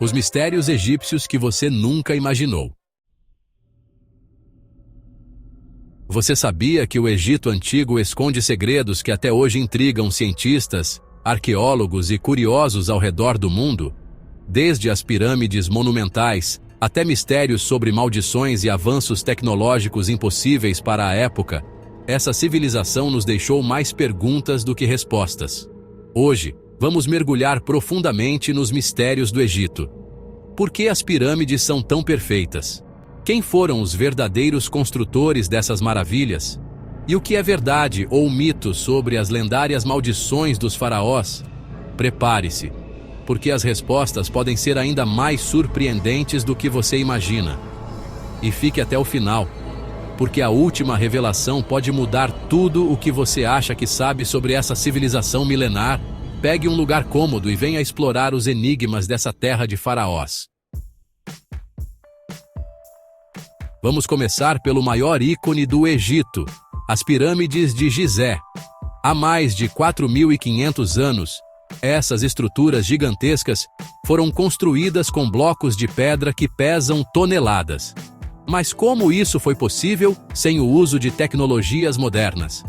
Os mistérios egípcios que você nunca imaginou. Você sabia que o Egito Antigo esconde segredos que até hoje intrigam cientistas, arqueólogos e curiosos ao redor do mundo? Desde as pirâmides monumentais, até mistérios sobre maldições e avanços tecnológicos impossíveis para a época, essa civilização nos deixou mais perguntas do que respostas. Hoje, vamos mergulhar profundamente nos mistérios do Egito. Por que as pirâmides são tão perfeitas? Quem foram os verdadeiros construtores dessas maravilhas? E o que é verdade ou mito sobre as lendárias maldições dos faraós? Prepare-se, porque as respostas podem ser ainda mais surpreendentes do que você imagina. E fique até o final, porque a última revelação pode mudar tudo o que você acha que sabe sobre essa civilização milenar. Pegue um lugar cômodo e venha explorar os enigmas dessa terra de faraós. Vamos começar pelo maior ícone do Egito, as pirâmides de Gizé. Há mais de 4.500 anos, essas estruturas gigantescas foram construídas com blocos de pedra que pesam toneladas. Mas como isso foi possível sem o uso de tecnologias modernas?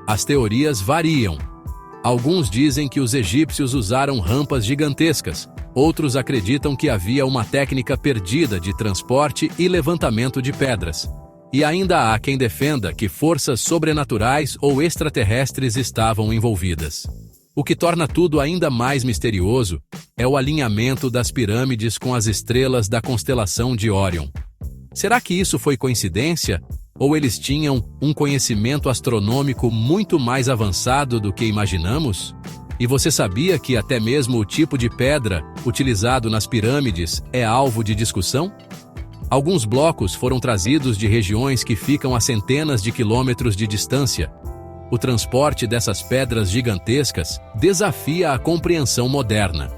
As teorias variam. Alguns dizem que os egípcios usaram rampas gigantescas, outros acreditam que havia uma técnica perdida de transporte e levantamento de pedras. E ainda há quem defenda que forças sobrenaturais ou extraterrestres estavam envolvidas. O que torna tudo ainda mais misterioso é o alinhamento das pirâmides com as estrelas da constelação de Órion. Será que isso foi coincidência? Ou eles tinham um conhecimento astronômico muito mais avançado do que imaginamos? E você sabia que até mesmo o tipo de pedra utilizado nas pirâmides é alvo de discussão? Alguns blocos foram trazidos de regiões que ficam a centenas de quilômetros de distância. O transporte dessas pedras gigantescas desafia a compreensão moderna.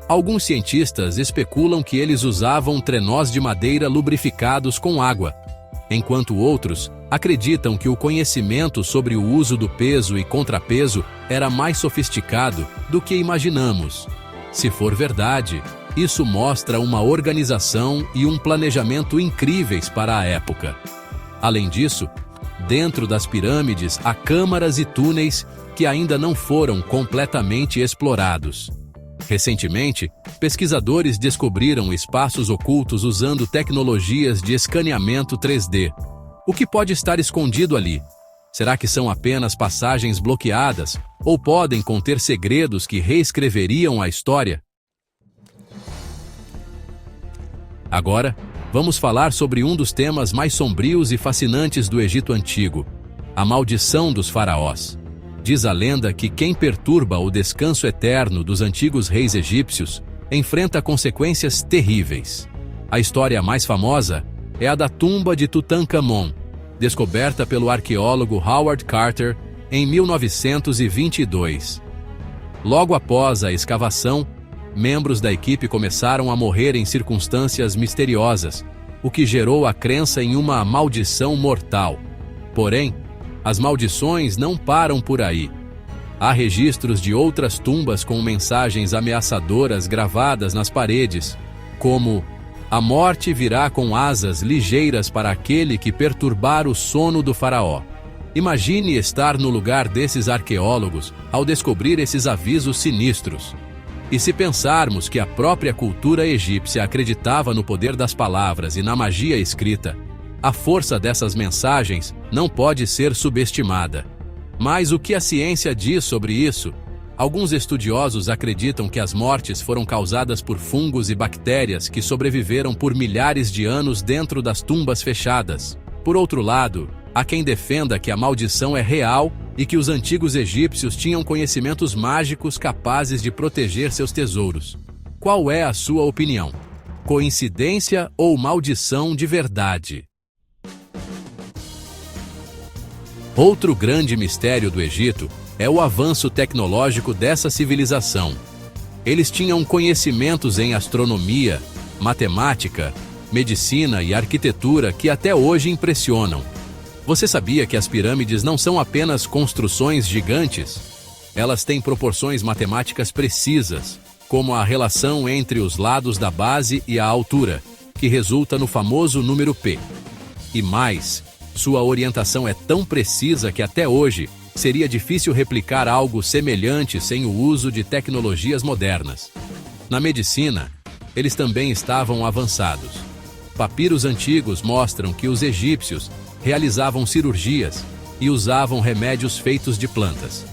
Alguns cientistas especulam que eles usavam trenós de madeira lubrificados com água, enquanto outros acreditam que o conhecimento sobre o uso do peso e contrapeso era mais sofisticado do que imaginamos. Se for verdade, isso mostra uma organização e um planejamento incríveis para a época. Além disso, dentro das pirâmides há câmaras e túneis que ainda não foram completamente explorados. Recentemente, pesquisadores descobriram espaços ocultos usando tecnologias de escaneamento 3D. O que pode estar escondido ali? Será que são apenas passagens bloqueadas ou podem conter segredos que reescreveriam a história? Agora, vamos falar sobre um dos temas mais sombrios e fascinantes do Egito Antigo, a maldição dos faraós. Diz a lenda que quem perturba o descanso eterno dos antigos reis egípcios enfrenta consequências terríveis. A história mais famosa é a da tumba de Tutankhamon, descoberta pelo arqueólogo Howard Carter em 1922. Logo após a escavação, membros da equipe começaram a morrer em circunstâncias misteriosas, o que gerou a crença em uma maldição mortal. Porém, as maldições não param por aí. Há registros de outras tumbas com mensagens ameaçadoras gravadas nas paredes, como: "A morte virá com asas ligeiras para aquele que perturbar o sono do faraó." Imagine estar no lugar desses arqueólogos ao descobrir esses avisos sinistros. E se pensarmos que a própria cultura egípcia acreditava no poder das palavras e na magia escrita, a força dessas mensagens não pode ser subestimada. Mas o que a ciência diz sobre isso? Alguns estudiosos acreditam que as mortes foram causadas por fungos e bactérias que sobreviveram por milhares de anos dentro das tumbas fechadas. Por outro lado, há quem defenda que a maldição é real e que os antigos egípcios tinham conhecimentos mágicos capazes de proteger seus tesouros. Qual é a sua opinião? Coincidência ou maldição de verdade? Outro grande mistério do Egito é o avanço tecnológico dessa civilização. Eles tinham conhecimentos em astronomia, matemática, medicina e arquitetura que até hoje impressionam. Você sabia que as pirâmides não são apenas construções gigantes? Elas têm proporções matemáticas precisas, como a relação entre os lados da base e a altura, que resulta no famoso número P. E mais, sua orientação é tão precisa que até hoje seria difícil replicar algo semelhante sem o uso de tecnologias modernas. Na medicina, eles também estavam avançados. Papiros antigos mostram que os egípcios realizavam cirurgias e usavam remédios feitos de plantas.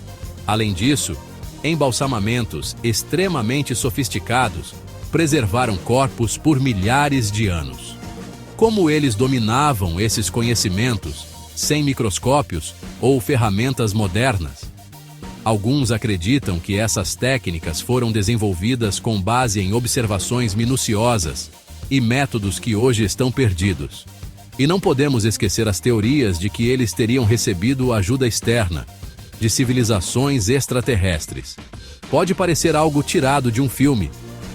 Além disso, embalsamamentos extremamente sofisticados preservaram corpos por milhares de anos. Como eles dominavam esses conhecimentos sem microscópios ou ferramentas modernas? Alguns acreditam que essas técnicas foram desenvolvidas com base em observações minuciosas e métodos que hoje estão perdidos. E não podemos esquecer as teorias de que eles teriam recebido ajuda externa, de civilizações extraterrestres. Pode parecer algo tirado de um filme,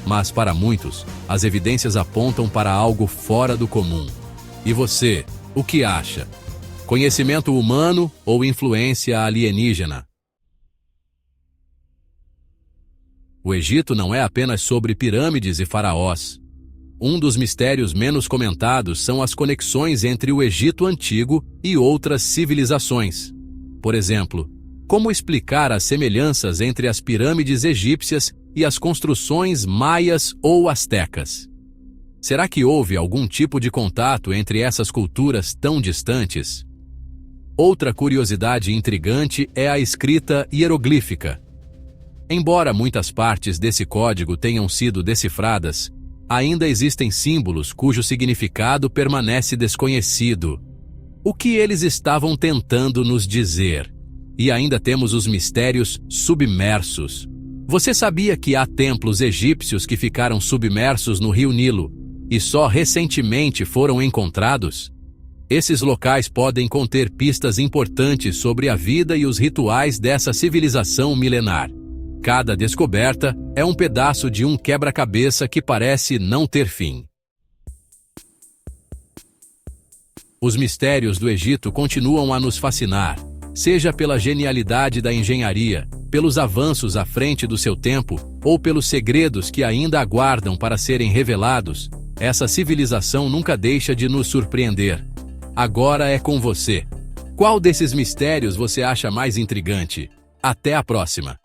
mas para muitos, as evidências apontam para algo fora do comum. E você, o que acha? Conhecimento humano ou influência alienígena? O Egito não é apenas sobre pirâmides e faraós. Um dos mistérios menos comentados são as conexões entre o Egito Antigo e outras civilizações. Por exemplo, como explicar as semelhanças entre as pirâmides egípcias e as construções maias ou astecas? Será que houve algum tipo de contato entre essas culturas tão distantes? Outra curiosidade intrigante é a escrita hieroglífica. Embora muitas partes desse código tenham sido decifradas, ainda existem símbolos cujo significado permanece desconhecido. O que eles estavam tentando nos dizer? E ainda temos os mistérios submersos. Você sabia que há templos egípcios que ficaram submersos no rio Nilo e só recentemente foram encontrados? Esses locais podem conter pistas importantes sobre a vida e os rituais dessa civilização milenar. Cada descoberta é um pedaço de um quebra-cabeça que parece não ter fim. Os mistérios do Egito continuam a nos fascinar, seja pela genialidade da engenharia, pelos avanços à frente do seu tempo, ou pelos segredos que ainda aguardam para serem revelados. Essa civilização nunca deixa de nos surpreender. Agora é com você. Qual desses mistérios você acha mais intrigante? Até a próxima!